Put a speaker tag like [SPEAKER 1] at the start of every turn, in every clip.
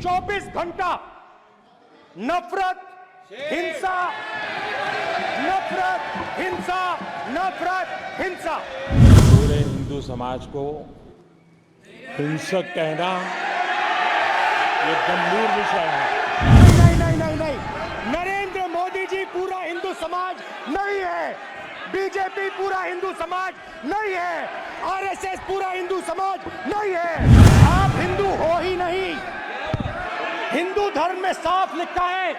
[SPEAKER 1] 24 घंटा नफरत, हिंसा, नफरत, हिंसा, नफरत, हिंसा।
[SPEAKER 2] पूरे हिंदू समाज को हिंसक कहना ये गंभीर विषय है।
[SPEAKER 1] नहीं नहीं नहीं नहीं, नरेंद्र मोदी जी पूरा हिंदू समाज नहीं है, बीजेपी पूरा हिंदू समाज नहीं है, आरएसएस पूरा हिंदू समाज नहीं है। आप हिंदू हो ही नहीं। हिंदू धर्म में साफ लिखा है,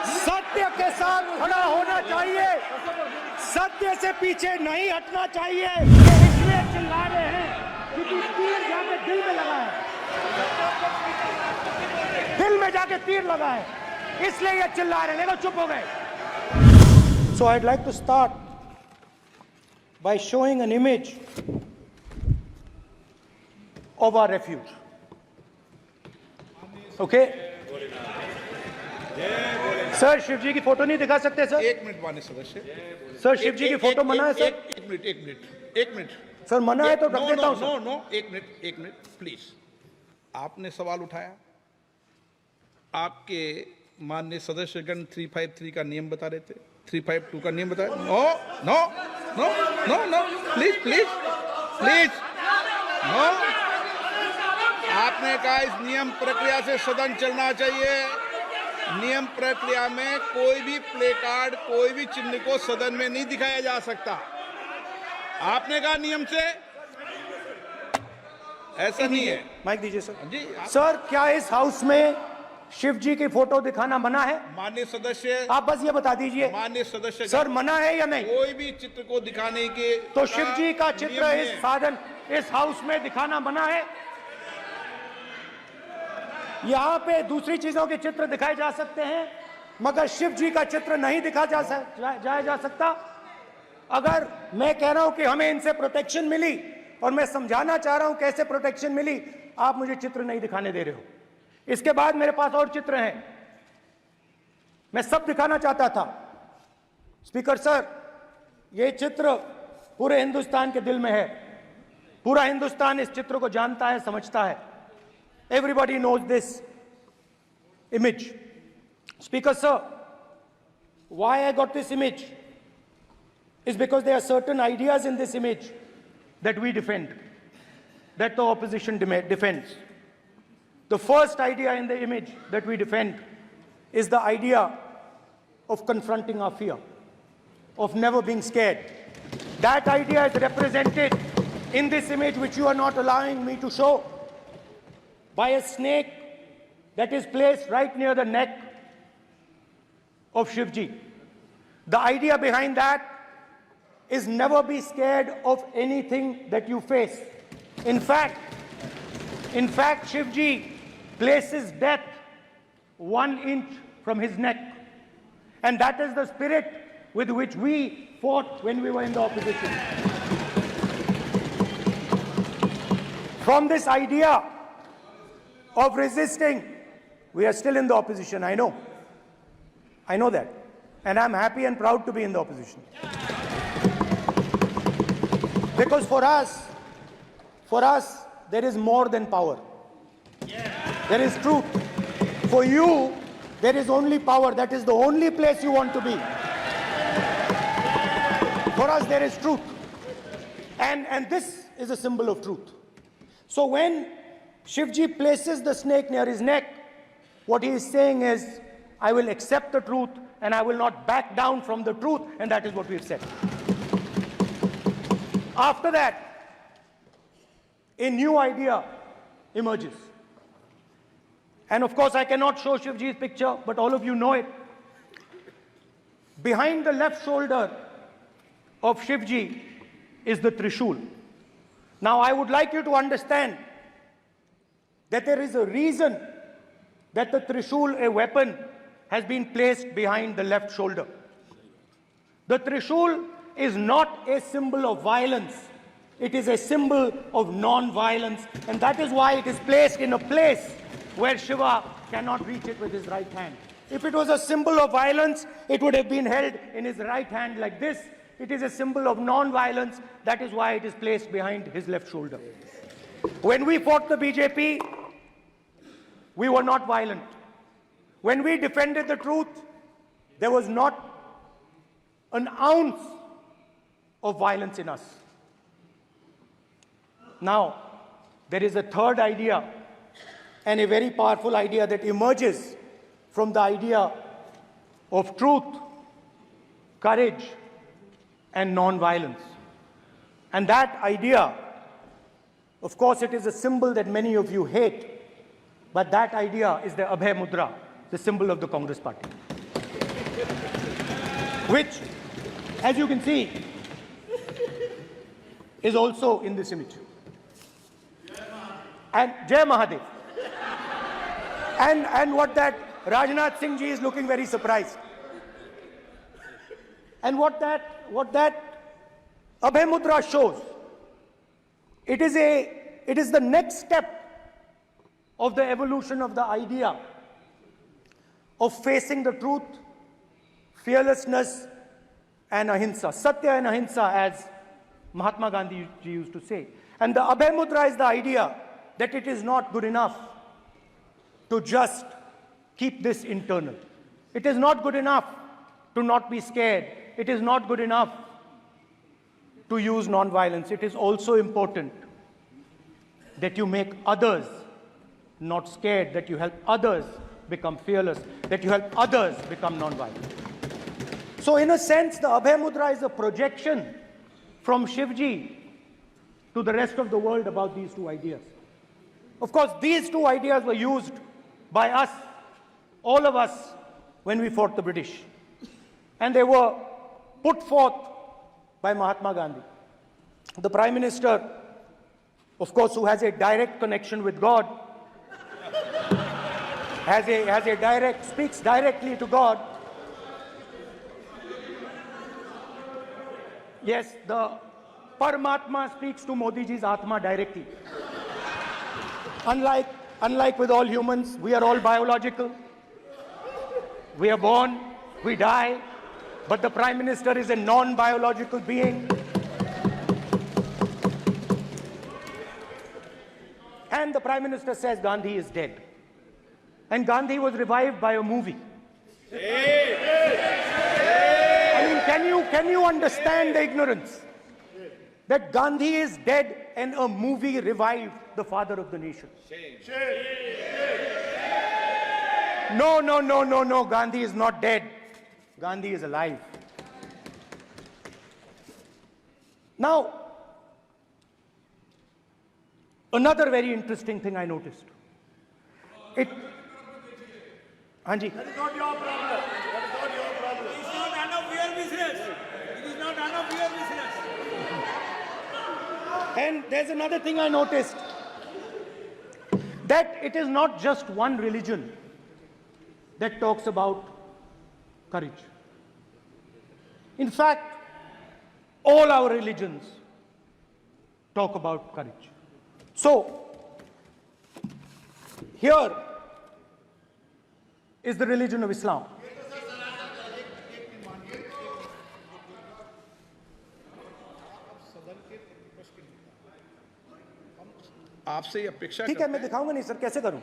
[SPEAKER 1] सत्य के साथ खड़ा होना चाहिए, सत्य से पीछे नहीं हटना चाहिए। इसलिए चिल्ला रहे हैं क्योंकि तीर जाके दिल में लगा है, दिल में जाके तीर लगा है, इसलिए ये चिल्ला रहे हैं। देखो चुप हो गए। So I'd like to start by showing an image of our refuge. Okay? Sir Shiv ji की फोटो नहीं दिखा सकते सर?
[SPEAKER 3] एक मिनट माननीय सदस्य।
[SPEAKER 1] सर शिव जी की फोटो मना है सर?
[SPEAKER 3] एक मिनट
[SPEAKER 1] सर मना है तो रख देता हूं सर।
[SPEAKER 3] नो, एक मिनट प्लीज। आपने सवाल उठाया, आपके माननीय सदस्यगण 353 का नियम बता रहे थे, 352 का नियम बताया। No please no. आपने कहा इस नियम प्रक्रिया से सदन चलना चाहिए। नियम प्रक्रिया में कोई भी प्ले कार्ड, कोई भी चिन्ह को सदन में नहीं दिखाया जा सकता। आपने कहा नियम से, ऐसा नहीं है।
[SPEAKER 1] माइक दीजिए सर।
[SPEAKER 3] जी
[SPEAKER 1] सर क्या इस हाउस में शिव जी की फोटो दिखाना मना है?
[SPEAKER 3] माननीय सदस्य,
[SPEAKER 1] आप बस ये बता दीजिए
[SPEAKER 3] माननीय सदस्य
[SPEAKER 1] सर, मना है या नहीं?
[SPEAKER 3] कोई भी चित्र को दिखाने के
[SPEAKER 1] तो शिव जी का चित्र
[SPEAKER 3] नियम
[SPEAKER 1] इस
[SPEAKER 3] है।
[SPEAKER 1] साधन, इस हाउस में दिखाना मना है? यहाँ पे दूसरी चीजों के चित्र दिखाए जा सकते हैं, मगर शिव जी का चित्र नहीं दिखा जा सकता। अगर मैं कह रहा हूं कि हमें इनसे प्रोटेक्शन मिली और मैं समझाना चाह रहा हूं कैसे प्रोटेक्शन मिली, आप मुझे चित्र नहीं दिखाने दे रहे हो। इसके बाद मेरे पास और चित्र हैं, मैं सब दिखाना चाहता था। स्पीकर सर, ये चित्र पूरे हिंदुस्तान के दिल में है, पूरा हिंदुस्तान इस चित्र को जानता है, समझता है। Everybody knows this image. Speaker sir, why I got this image is because there are certain ideas in this image that we defend, that the opposition defends. The first idea in the image that we defend is the idea of confronting our fear, of never being scared. That idea is represented in this image, which you are not allowing me to show, by a snake that is placed right near the neck of Shivji. The idea behind that is never be scared of anything that you face. In fact, Shivji places death 1 inch from his neck. And that is the spirit with which we fought when we were in the opposition. From this idea of resisting, we are still in the opposition. I know that, and I'm happy and proud to be in the opposition, because for us there is more than power. There is truth. For you there is only power. That is the only place you want to be. For us there is truth, and this is a symbol of truth. So when Shivji places the snake near his neck, what he is saying is, I will accept the truth and I will not back down from the truth, and that is what we have said. After that, a new idea emerges. And of course, I cannot show Shivji's picture, but all of you know it. Behind the left shoulder of Shivji is the Trishul. Now, I would like you to understand that there is a reason that the Trishul, a weapon, has been placed behind the left shoulder. The Trishul is not a symbol of violence. It is a symbol of non-violence, and that is why it is placed in a place where Shiva cannot reach it with his right hand. If it was a symbol of violence, it would have been held in his right hand like this. It is a symbol of non-violence. That is why it is placed behind his left shoulder. When we fought the BJP, we were not violent. When we defended the truth, there was not an ounce of violence in us. Now, there is a third idea, and a very powerful idea that emerges from the idea of truth, courage, and non-violence. And that idea, of course, it is a symbol that many of you hate, but that idea is the Abhay Mudra, the symbol of the Congress Party, which, as you can see, is also in this image. And Jai Mahadev. And what that Rajnath Singh ji is looking very surprised. And what that Abhay Mudra shows, it is the next step of the evolution of the idea of facing the truth, fearlessness, and ahimsa. Satya and ahimsa, as Mahatma Gandhi ji used to say. And the Abhay Mudra is the idea that it is not good enough to just keep this internal. It is not good enough to not be scared. It is not good enough to use non-violence. It is also important that you make others not scared, that you help others become fearless, that you help others become non-violent. So in a sense, the Abhay Mudra is a projection from Shivji to the rest of the world about these two ideas. Of course, these two ideas were used by us, all of us, when we fought the British. And they were put forth by Mahatma Gandhi. The Prime Minister, of course, who has a direct connection with God, speaks directly to God. Yes, the Paramatma speaks to Modi ji's Atma directly. Unlike with all humans, we are all biological. We are born, we die, but the Prime Minister is a non-biological being. And the Prime Minister says Gandhi is dead. And Gandhi was revived by a movie. I mean, can you understand the ignorance? That Gandhi is dead and a movie revived the father of the nation. No, Gandhi is not dead. Gandhi is alive. Now, another very interesting thing I noticed. Hanji.
[SPEAKER 2] That is not your problem. That is not your problem. It is not none of your business. It is not none of your business.
[SPEAKER 1] And there's another thing I noticed, that it is not just one religion that talks about courage. In fact, all our religions talk about courage. So, here is the religion of Islam.
[SPEAKER 3] आपसे ये अपेक्षा
[SPEAKER 1] ठीक है, मैं दिखाऊंगा नहीं sir, कैसे करूं?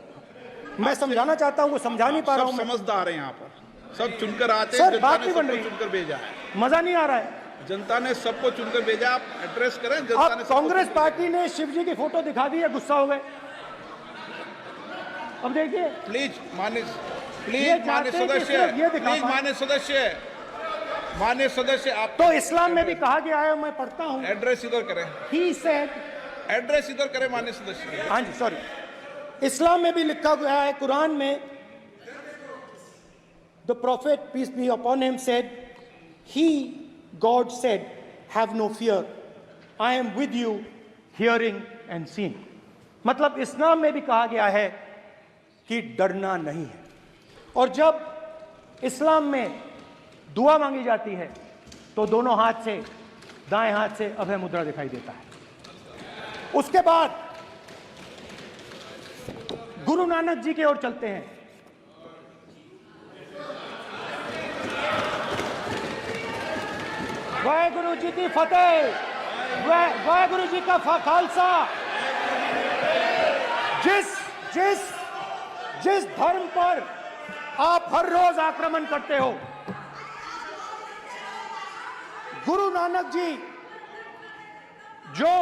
[SPEAKER 1] मैं समझाना चाहता हूं, वो समझा नहीं पा रहा हूं।
[SPEAKER 3] सब समझदार हैं यहाँ पर, सब चुनकर आते हैं।
[SPEAKER 1] सर,
[SPEAKER 3] जनता
[SPEAKER 1] बात
[SPEAKER 3] ने
[SPEAKER 1] नहीं बन
[SPEAKER 3] सबको
[SPEAKER 1] रही।
[SPEAKER 3] चुनकर भेजा है।
[SPEAKER 1] मजा नहीं आ रहा है।
[SPEAKER 3] जनता ने सबको चुनकर भेजा, आप एड्रेस करें। जनता ने
[SPEAKER 1] अब कांग्रेस पार्टी ने शिवजी की फोटो दिखा दी है, गुस्सा हो गए। अब देखिए,
[SPEAKER 3] प्लीज मान्य सदस्य आप
[SPEAKER 1] तो इस्लाम में भी कहा गया है, मैं पढ़ता हूं।
[SPEAKER 3] एड्रेस इधर करें,
[SPEAKER 1] He said,
[SPEAKER 3] एड्रेस इधर करें मान्य सदस्य।
[SPEAKER 1] हाँ जी, सॉरी, इस्लाम में भी लिखा गया है, कुरान में, the prophet peace be upon him said, God said, have no fear, I am with you, hearing and seeing. मतलब इस्लाम में भी कहा गया है कि डरना नहीं है। और जब इस्लाम में दुआ मांगी जाती है तो दोनों हाथ से, दाएं हाथ से अभय मुद्रा दिखाई देता है। उसके बाद गुरु नानक जी की ओर चलते हैं। वाहेगुरु जी की फतेह, वाहेगुरु जी का खालसा। जिस धर्म पर आप हर रोज आक्रमण करते हो, गुरु नानक जी जो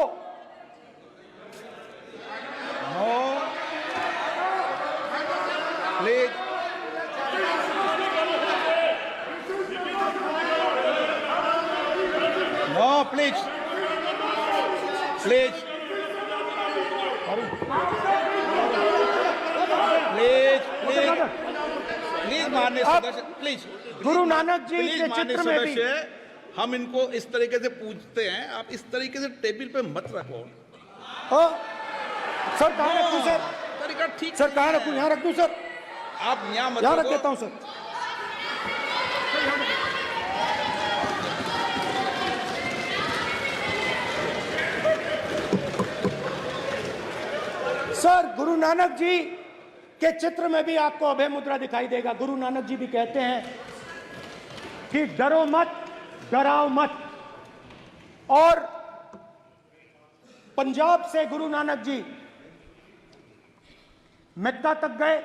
[SPEAKER 3] please no please please please please please माननीय सदस्य please
[SPEAKER 1] Guru Nanak ji
[SPEAKER 3] please
[SPEAKER 1] के
[SPEAKER 3] माननीय
[SPEAKER 1] चित्र में भी
[SPEAKER 3] सदस्य, हम इनको इस तरीके से पूछते हैं, आप इस तरीके से टेबल पे मत रखो।
[SPEAKER 1] सर कहाँ रखूं सर?
[SPEAKER 3] तरीका ठीक
[SPEAKER 1] सर कहाँ
[SPEAKER 3] नहीं
[SPEAKER 1] रखूं?
[SPEAKER 3] है।
[SPEAKER 1] यहाँ रख दूं सर?
[SPEAKER 3] आप यहाँ मत
[SPEAKER 1] यहाँ रख
[SPEAKER 3] रखो।
[SPEAKER 1] देता हूं सर। सर गुरु नानक जी के चित्र में भी आपको अभय मुद्रा दिखाई देगा। गुरु नानक जी भी कहते हैं कि डरो मत, डराओ मत। और पंजाब से गुरु नानक जी मेक्का तक गए,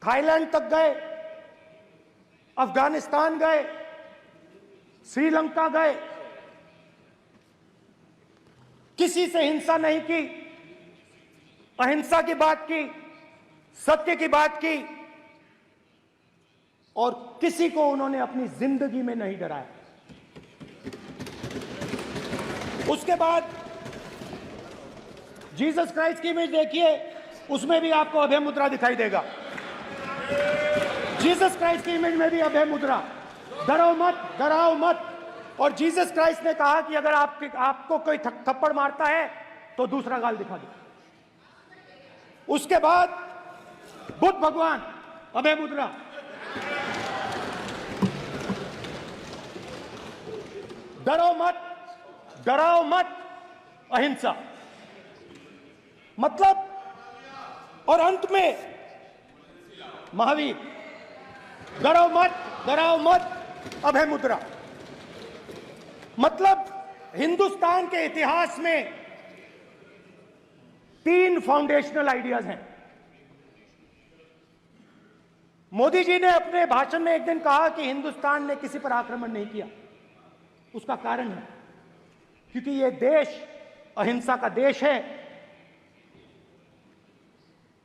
[SPEAKER 1] थाईलैंड तक गए, अफगानिस्तान गए, श्रीलंका गए, किसी से हिंसा नहीं की, अहिंसा की बात की, सत्य की बात की, और किसी को उन्होंने अपनी जिंदगी में नहीं डराया। उसके बाद जीसस क्राइस्ट की इमेज देखिए, उसमें भी आपको अभय मुद्रा दिखाई देगा। जीसस क्राइस्ट की इमेज में भी अभय मुद्रा, डरो मत, डराओ मत। और जीसस क्राइस्ट ने कहा कि अगर आपको कोई थप्पड़ मारता है तो दूसरा गाल दिखा दो। उसके बाद बुद्ध भगवान, अभय मुद्रा। डरो मत, डराओ मत, अहिंसा। मतलब, और अंत में महावीर, डरो मत, डराओ मत, अभय मुद्रा। मतलब हिंदुस्तान के इतिहास में 3 फाउंडेशनल आइडियाज हैं। मोदी जी ने अपने भाषण में एक दिन कहा कि हिंदुस्तान ने किसी पर आक्रमण नहीं किया। उसका कारण है क्योंकि यह देश अहिंसा का देश है।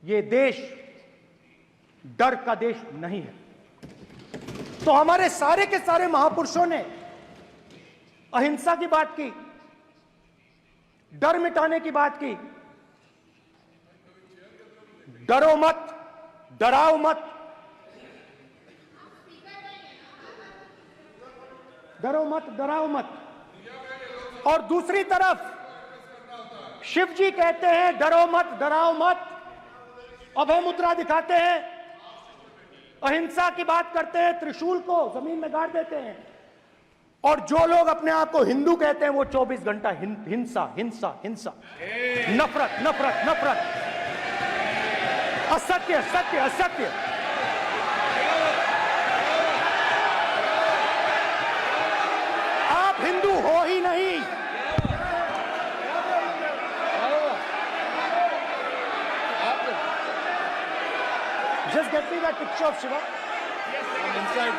[SPEAKER 1] यह देश डर का देश नहीं है। तो हमारे सारे के सारे महापुरुषों ने अहिंसा की बात की, डर मिटाने की बात की। डरो मत, डराओ मत, डरो मत, डराओ मत। और दूसरी तरफ शिव जी कहते हैं डरो मत, डराओ मत, अभय मुद्रा दिखाते हैं, अहिंसा की बात करते हैं, त्रिशूल को जमीन में गाड़ देते हैं। और जो लोग अपने आप को हिंदू कहते हैं वो 24 घंटा हिंसा, हिंसा, हिंसा, नफरत, नफरत, नफरत, असत्य, सत्य, असत्य। आप हिंदू हो ही नहीं। Just get me that picture of Shiva.
[SPEAKER 2] Inside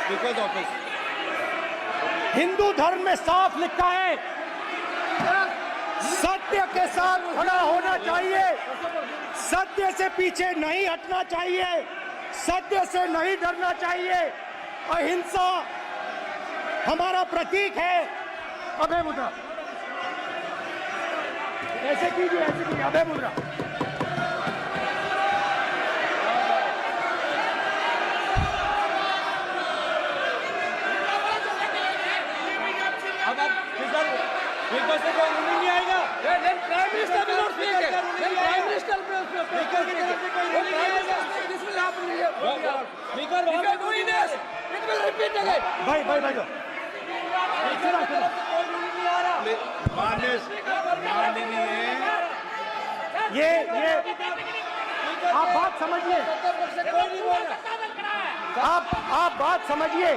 [SPEAKER 2] speaker's office.
[SPEAKER 1] Hindu धर्म में साफ लिखा है, सत्य के साथ खड़ा होना चाहिए, सत्य से पीछे नहीं हटना चाहिए, सत्य से नहीं डरना चाहिए। अहिंसा हमारा प्रतीक है। अभय मुद्रा, ऐसे कीजिए, ऐसे कीजिए, अभय मुद्रा।
[SPEAKER 2] स्पीकर से कोई रूलिंग नहीं आएगा। प्राइम मिनिस्टर भी नोट कीजिए। प्राइम मिनिस्टर स्पीकर की तरफ से कोई रूलिंग नहीं आएगा। This will happen. स्पीकर वहां पे doing this, it will repeat again.
[SPEAKER 1] भाई कोई
[SPEAKER 2] रूलिंग नहीं आ रहा।
[SPEAKER 3] माननीय
[SPEAKER 1] ये आप बात समझिए,
[SPEAKER 2] कोई नहीं बोल रहा।
[SPEAKER 1] आप बात समझिए।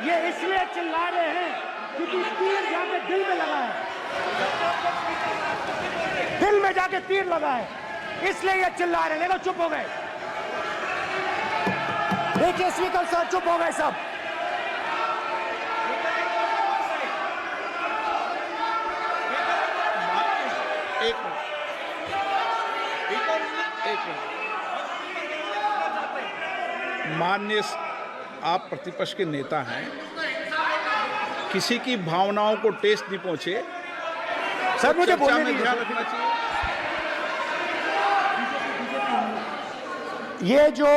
[SPEAKER 1] ये इसलिए चिल्ला रहे हैं क्योंकि तीर जाके दिल में लगा है, दिल में जाके तीर लगा है। इसलिए ये चिल्ला रहे हैं। देखो चुप हो गए, देखिए स्पीकर साहब चुप हो गए सब।
[SPEAKER 3] एक मिनट। माननीय, आप प्रतिपक्ष के नेता हैं, किसी की भावनाओं को ठेस नहीं पहुंचे।
[SPEAKER 1] सर मुझे
[SPEAKER 3] चर्चा
[SPEAKER 1] बोलने
[SPEAKER 3] में
[SPEAKER 1] दीजिए।
[SPEAKER 3] ध्यान रखना चाहिए।
[SPEAKER 1] ये जो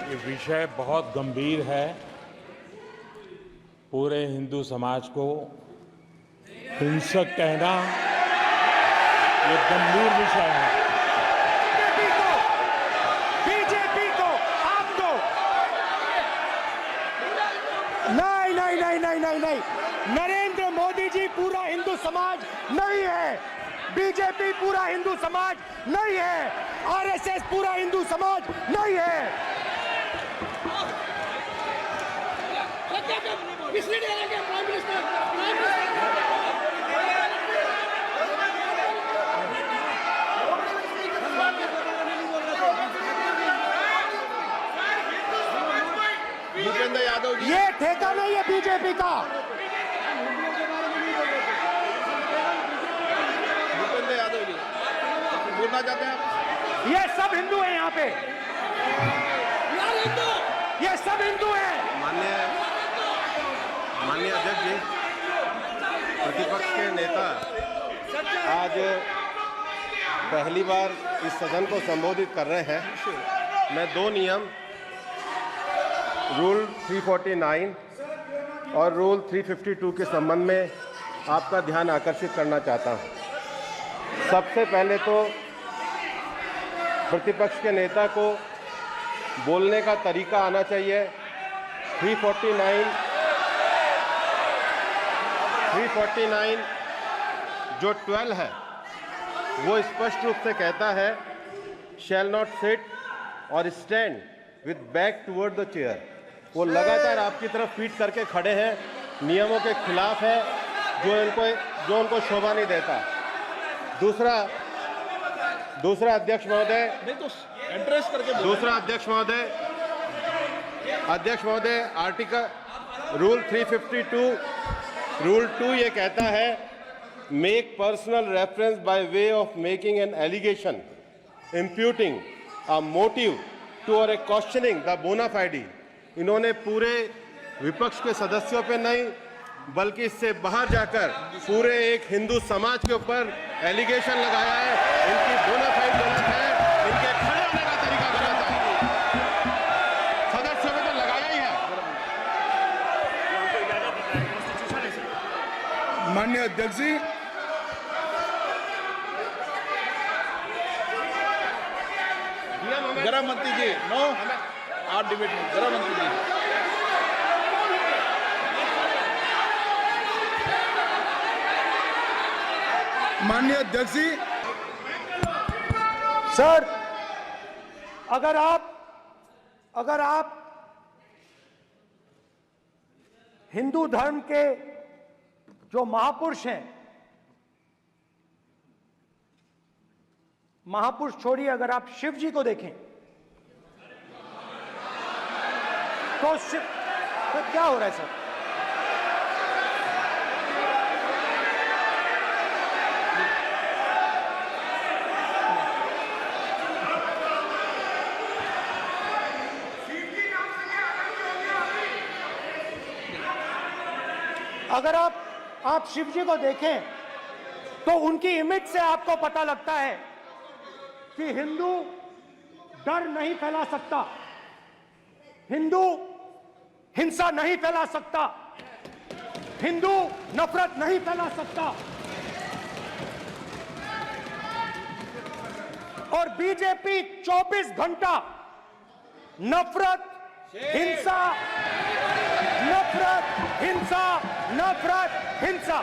[SPEAKER 4] ये विषय बहुत गंभीर है। पूरे हिंदू समाज को हिंसक कहना ये गंभीर विषय है।
[SPEAKER 1] बीजेपी को आपको नहीं, नरेंद्र मोदी जी पूरा हिंदू समाज नहीं है, बीजेपी पूरा हिंदू समाज नहीं है, आरएसएस पूरा हिंदू समाज नहीं है।
[SPEAKER 3] भूपेंद्र यादव जी,
[SPEAKER 1] ये ठेका नहीं है बीजेपी का।
[SPEAKER 3] भूपेंद्र यादव जी बोलना चाहते हैं आप?
[SPEAKER 1] ये सब हिंदू हैं यहाँ पे, ये सब हिंदू हैं।
[SPEAKER 5] माननीय अध्यक्ष जी, प्रतिपक्ष के नेता आज पहली बार इस सदन को संबोधित कर रहे हैं। मैं दो नियम, रूल 349 और रूल 352 के संबंध में आपका ध्यान आकर्षित करना चाहता हूं। सबसे पहले तो प्रतिपक्ष के नेता को बोलने का तरीका आना चाहिए। 349 जो 12 है वो स्पष्ट रूप से कहता है शैल नॉट सिट और stand with back toward the chair. वो लगातार आपकी तरफ पीठ करके खड़े हैं, नियमों के खिलाफ है, जो उनको शोभा नहीं देता। दूसरा अध्यक्ष महोदय,
[SPEAKER 3] नहीं तो एड्रेस करके बोलो।
[SPEAKER 5] दूसरा अध्यक्ष महोदय आर्टिकल रूल 352 रूल 2 ये कहता है make personal reference by way of making an allegation imputing a motive to or a questioning the बोना फाइडी। इन्होंने पूरे विपक्ष के सदस्यों पे नहीं बल्कि इससे बाहर जाकर पूरे एक हिंदू समाज के ऊपर एलिगेशन लगाया है। इनकी बोना फाइड गलत है, इनके खड़े होने का तरीका गलत है। सदस्यों में तो लगाया ही है।
[SPEAKER 3] माननीय अध्यक्ष जी, गृह मंत्री जी, नो आप डिबेट में। गृह मंत्री जी, माननीय अध्यक्ष जी,
[SPEAKER 1] सर अगर आप हिंदू धर्म के जो महापुरुष हैं, महापुरुष छोड़िए, अगर आप शिव जी को देखें तो क्या हो रहा है सर? अगर आप शिव जी को देखें तो उनकी इमेज से आपको पता लगता है कि हिंदू डर नहीं फैला सकता, हिंदू हिंसा नहीं फैला सकता, हिंदू नफरत नहीं फैला सकता। और बीजेपी 24 घंटा नफरत, हिंसा, नफरत, हिंसा, नफरत, हिंसा।